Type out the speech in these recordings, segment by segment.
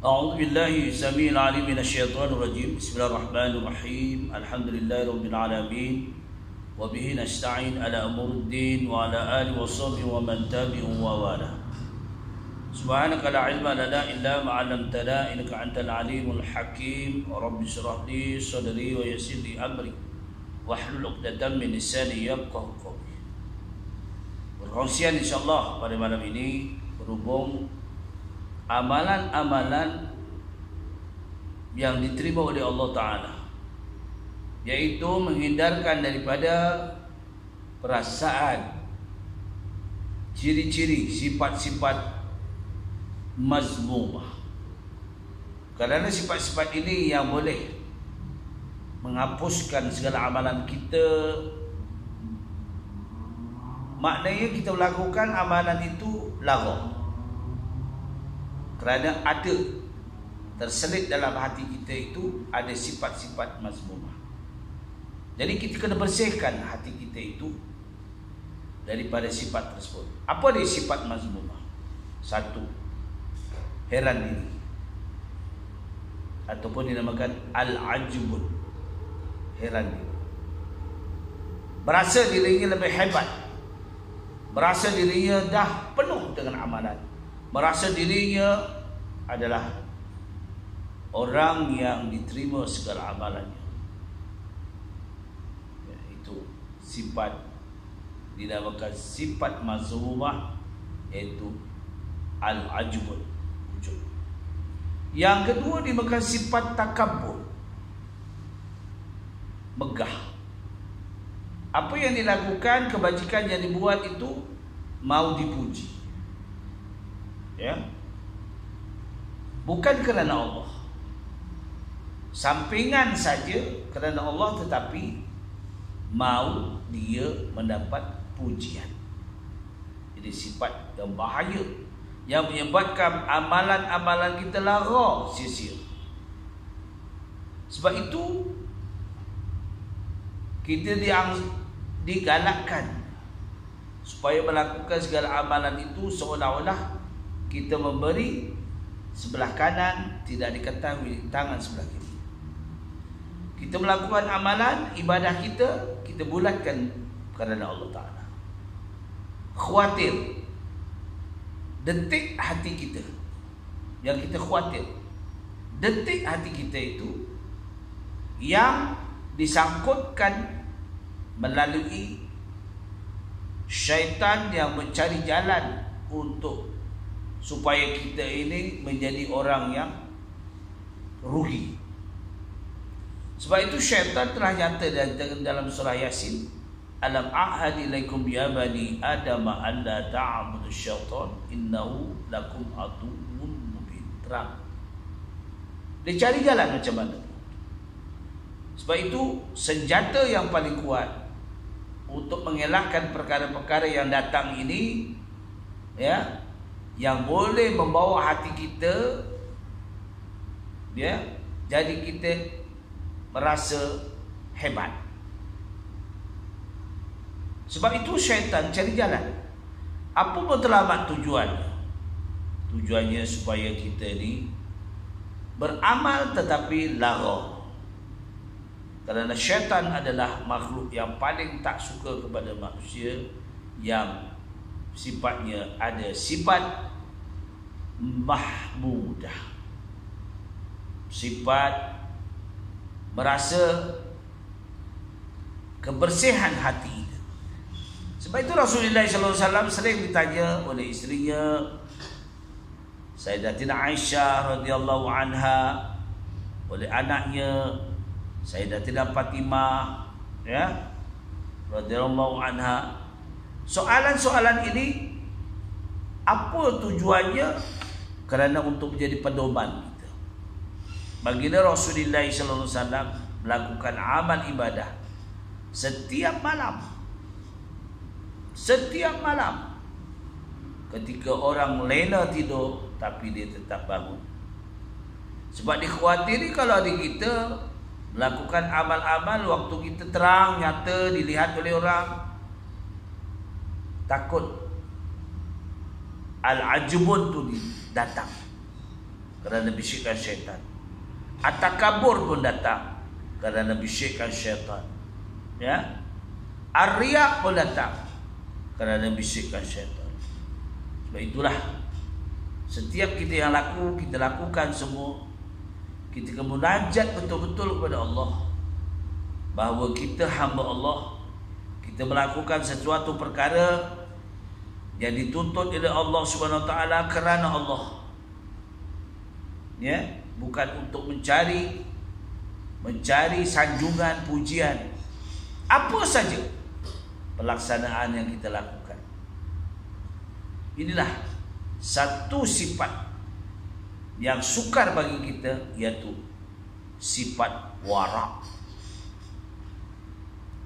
أعوذ بالله السميع العليم من الشيطان الرجيم. بسم الله الرحمن الرحيم. الحمد لله رب العالمين وبه نستعين على أمور الدين وعلى آله وصحبه ومن تبعهم ووالاه. سبحانك لا علم لنا إلا ما علمتنا إنك أنت العليم الحكيم. رب اشرح لي صدري ويسر لي أمري واحلل عقدة من لساني يفقهوا قولي. Perkongsian insyaAllah pada malam ini berhubung amalan-amalan yang diterima oleh Allah Ta'ala, yaitu menghindarkan daripada perasaan, ciri-ciri, sifat-sifat mazmumah. Kerana sifat-sifat ini yang boleh menghapuskan segala amalan kita. Maknanya kita melakukan amalan itu lagha, kerana ada terselit dalam hati kita itu ada sifat-sifat mazmumah. Jadi kita kena bersihkan hati kita itu daripada sifat tersebut. Apa dia sifat mazmumah? Satu, heran diri, ataupun dinamakan al-ajbun, heran diri. Berasa dirinya lebih hebat, berasa dirinya dah penuh dengan amalan, merasa dirinya adalah orang yang diterima segala amalannya. Itu sifat dinamakan sifat mazmumah, iaitu al-ajbun, ujub. Yang kedua dinamakan sifat takabbur, megah. Apa yang dilakukan, kebajikan yang dibuat itu mau dipuji, ya, bukan kerana Allah, sampingan saja kerana Allah, tetapi mau dia mendapat pujian. Jadi sifat yang bahaya, yang menyebabkan amalan-amalan kita lara, sia-sia. Sebab itu kita digalakkan supaya melakukan segala amalan itu seolah-olah kita memberi sebelah kanan, tidak diketahui tangan sebelah kiri. Kita melakukan amalan ibadah kita bulatkan kerana Allah Ta'ala. Khawatir, detik hati kita yang kita khawatir, detik hati kita itu yang disangkutkan melalui syaitan yang mencari jalan untuk supaya kita ini menjadi orang yang rugi. Sebab itu syaitan telah nyata dalam surah Yasin, alam a'had ilaikum ya bani adam an la ta'budu syaitan innahu lakum aduwwun mubin. Terang, dia cari jalan macam mana. Sebab itu senjata yang paling kuat untuk mengelakkan perkara-perkara yang datang ini, ya, yang boleh membawa hati kita, ya, jadi kita merasa hebat. Sebab itu syaitan cari jalan. Apa matlamat tujuannya? Tujuannya supaya kita ni beramal tetapi lara. Kerana syaitan adalah makhluk yang paling tak suka kepada manusia yang sifatnya ada sifat mahmudah, sifat merasa kebersihan hati. Sebab itu Rasulullah SAW sering ditanya oleh isterinya Sayyidatina Aisyah radhiyallahu anha, oleh anaknya Sayyidatina Fatimah, ya, radhiyallahu anha. Soalan-soalan ini apa tujuannya? Kerana untuk menjadi pedoman kita. Baginda Rasulullah SAW melakukan amal ibadah setiap malam. Setiap malam. Ketika orang lena tidur, tapi dia tetap bangun. Sebab dikhawatiri kalau adik kita melakukan amal-amal waktu kita terang, nyata, dilihat oleh orang, takut al-ajbun tu datang. kerana bisikan syaitan. At-takabur pun datang kerana bisikan syaitan. Ya. Ar-riya pun datang kerana bisikan syaitan. Sebab itulah setiap kita yang kita lakukan semua, kita munajat betul-betul kepada Allah, bahawa kita hamba Allah, kita melakukan sesuatu perkara yang dituntut oleh Allah Subhanahu Wa Taala kerana Allah. Ya, bukan untuk mencari sanjungan, pujian. Apa saja pelaksanaan yang kita lakukan. Inilah satu sifat yang sukar bagi kita, iaitu sifat wara'.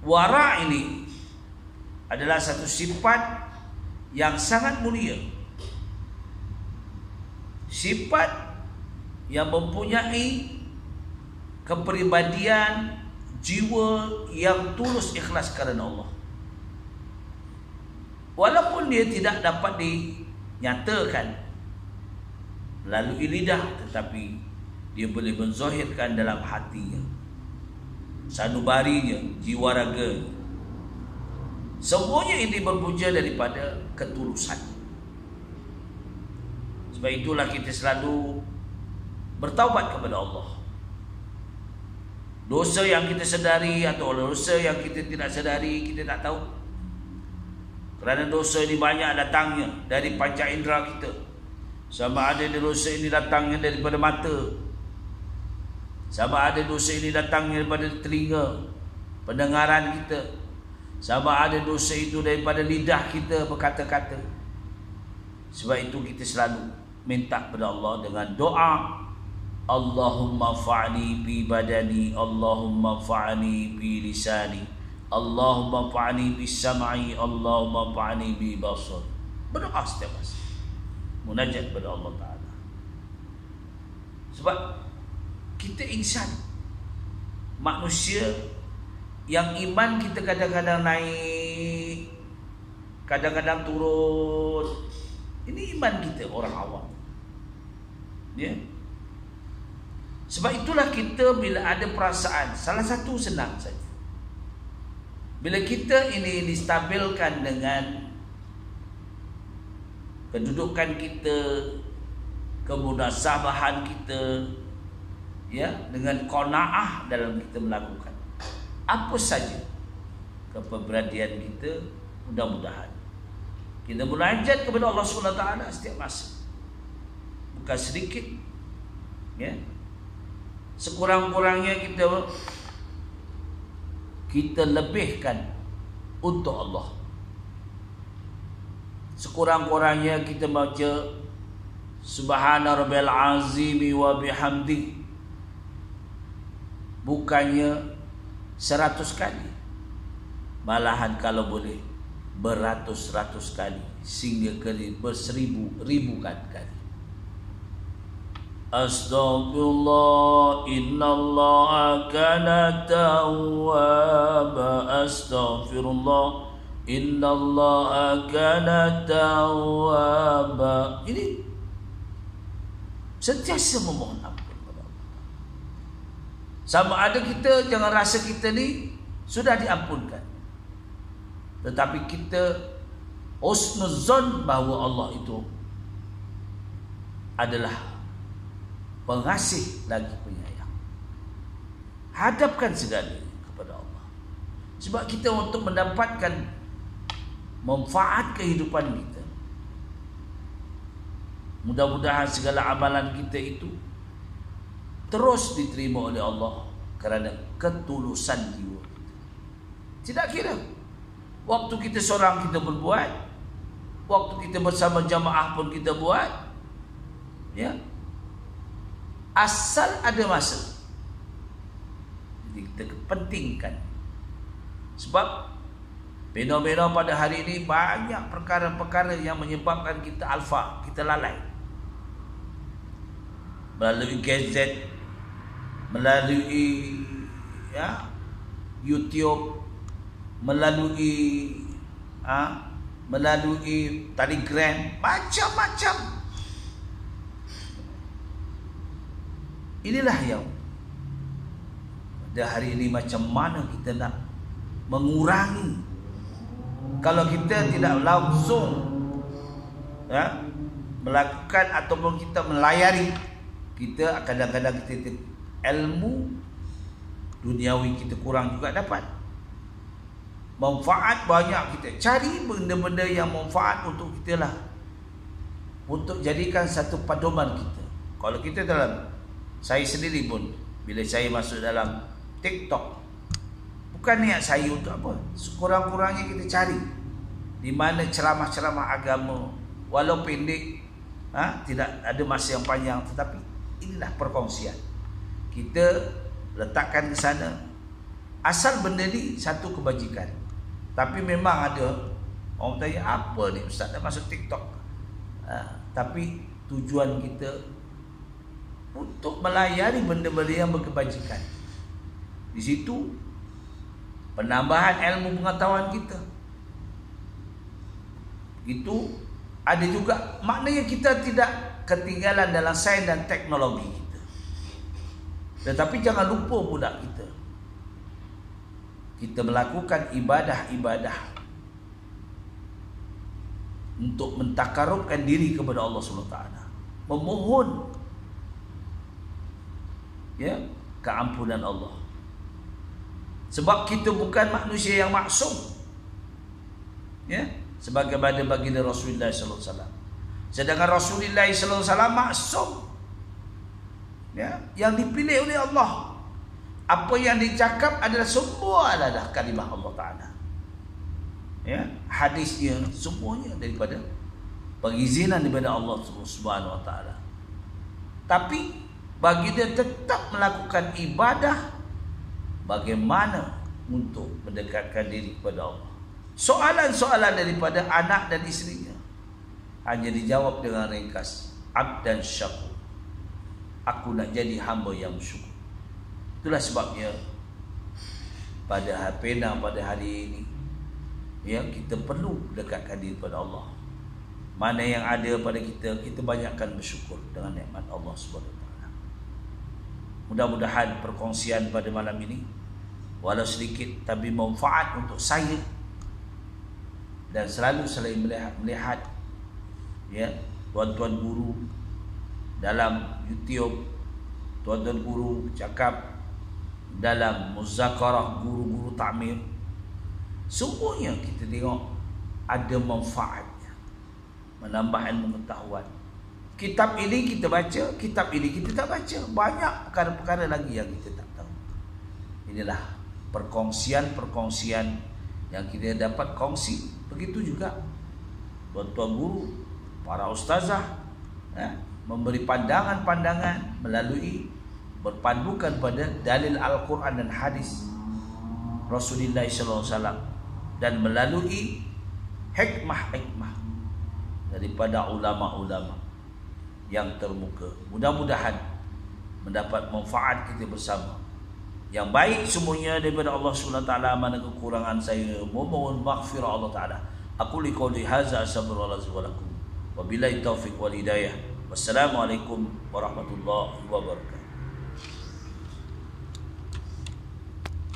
Wara' ini adalah satu sifat yang sangat mulia. Sifat yang mempunyai kepribadian jiwa yang tulus ikhlas kerana Allah. Walaupun dia tidak dapat dinyatakan melalui lidah, tetapi dia boleh menzahirkan dalam hatinya, sanubarinya, jiwa raganya. Semuanya ini berpunca daripada ketulusan. Sebab itulah kita selalu bertaubat kepada Allah. Dosa yang kita sedari atau dosa yang kita tidak sedari, kita tak tahu. Kerana dosa ini banyak datangnya dari panca indera kita. Sama ada dosa ini datangnya daripada mata, sama ada dosa ini datangnya daripada telinga, pendengaran kita, sama ada dosa itu daripada lidah kita berkata-kata. Sebab itu kita selalu minta kepada Allah dengan doa, Allahumma fa'ni bi badani, Allahumma fa'ni bi lisani, Allahumma fa'ni bi sam'i, Allahumma fa'ni bi basar. Berdoa setiap masa, munajat kepada Allah Ta'ala. Sebab kita insan, manusia yang iman kita kadang-kadang naik, kadang-kadang turun. Ini iman kita orang awam. Ya. Sebab itulah kita bila ada perasaan, salah satu senang saja. Bila kita ini distabilkan dengan kedudukan kita, kemunasabahan kita, ya, dengan qanaah dalam kita melakukan apa saja kepribadian kita, mudah-mudahan kita munajat kepada Allah SWT setiap masa, bukan sedikit, ya. Sekurang-kurangnya kita lebihkan untuk Allah. Sekurang-kurangnya kita baca Subhana Rabbil Azimi wa bihamdi, bukannya 100 kali, malahan kalau boleh beratus-ratus kali, sehingga berseribu-ribu kali. Astaghfirullah, innallaha kana tawwaba, astaghfirullah, innallaha kana tawwaba. Ini sentiasa memohon ampun kepada Allah. Sama ada kita jangan rasa kita ni sudah diampunkan, tetapi kita husnuzon bahawa Allah itu adalah pengasih lagi penyayang. Hadapkan segalanya kepada Allah. Sebab kita untuk mendapatkan manfaat kehidupan kita, mudah-mudahan segala amalan kita itu terus diterima oleh Allah kerana ketulusan jiwa kita. Tidak kira waktu kita seorang kita berbuat, waktu kita bersama jamaah pun kita buat, ya, asal ada masa. Jadi kita pentingkan. Sebab fenomena pada hari ini banyak perkara-perkara yang menyebabkan kita alfa, kita lalai. Melalui gadget, melalui, ya, YouTube, melalui Telegram, macam-macam. Inilah yang pada hari ini macam mana kita nak mengurangi. Kalau kita tidak langsung melakukan ataupun kita melayari, kita kadang-kadang kita ilmu duniawi kita kurang juga dapat. Manfaat banyak, kita cari benda-benda yang manfaat untuk kita lah, untuk jadikan satu pedoman kita. Kalau kita saya sendiri pun bila saya masuk dalam TikTok, bukan niat saya untuk apa, sekurang-kurangnya kita cari di mana ceramah-ceramah agama, walau pendek, tidak ada masa yang panjang, tetapi inilah perkongsian. Kita letakkan ke sana. Asal benda ni satu kebajikan. Tapi memang ada orang tanya, apa ni Ustaz dah masuk TikTok? Tapi tujuan kita untuk melayari benda-benda yang berkebajikan. Di situ penambahan ilmu pengetahuan kita. Itu ada juga maknanya kita tidak ketinggalan dalam sains dan teknologi kita. Tetapi jangan lupa pula kita melakukan ibadah-ibadah untuk mentakarubkan diri kepada Allah SWT, memohon keampunan Allah. Sebab kita bukan manusia yang maksum, sebagaimana baginda Rasulullah SAW. Sedangkan Rasulullah SAW maksum, yang dipilih oleh Allah. Apa yang dicakap adalah semua adalah kalimah Allah Ta'ala. Hadisnya semuanya daripada pengizinan daripada Allah Subhanahu Wa Ta'ala. Tapi bagi dia tetap melakukan ibadah, bagaimana untuk mendekatkan diri kepada Allah. Soalan-soalan daripada anak dan isterinya hanya dijawab dengan ringkas, abdan syakur, aku nak jadi hamba yang bersyukur. Itulah sebabnya pada hari ini kita perlu dekatkan diri kepada Allah. Mana yang ada pada kita banyakkan bersyukur dengan nikmat Allah Subhanahu Wa Taala. Mudah-mudahan perkongsian pada malam ini walau sedikit tapi manfaat untuk saya, dan selalu melihat tuan-tuan guru dalam YouTube, tuan-tuan guru cakap dalam muzakarah guru-guru takmir, semuanya kita tengok ada manfaatnya, menambah ilmu pengetahuan. Kitab ini kita baca, kitab ini kita tak baca, banyak perkara-perkara lagi yang kita tak tahu. Inilah perkongsian yang kita dapat kongsi. Begitu juga tuan-tuan guru, para ustazah memberi pandangan-pandangan melalui berpandukan pada dalil Al-Quran dan hadis Rasulullah SAW, dan melalui hikmah-hikmah daripada ulama-ulama yang termuka. Mudah-mudahan mendapat manfaat kita bersama. Yang baik semuanya daripada Allah SWT. Mana kekurangan saya, mohon maghfirah Allah Ta'ala. Aku liqauli hadza astaghfirullahaladzim wa lakum. Wabillahi taufiq wal hidayah. Wassalamualaikum warahmatullahi wabarakatuh.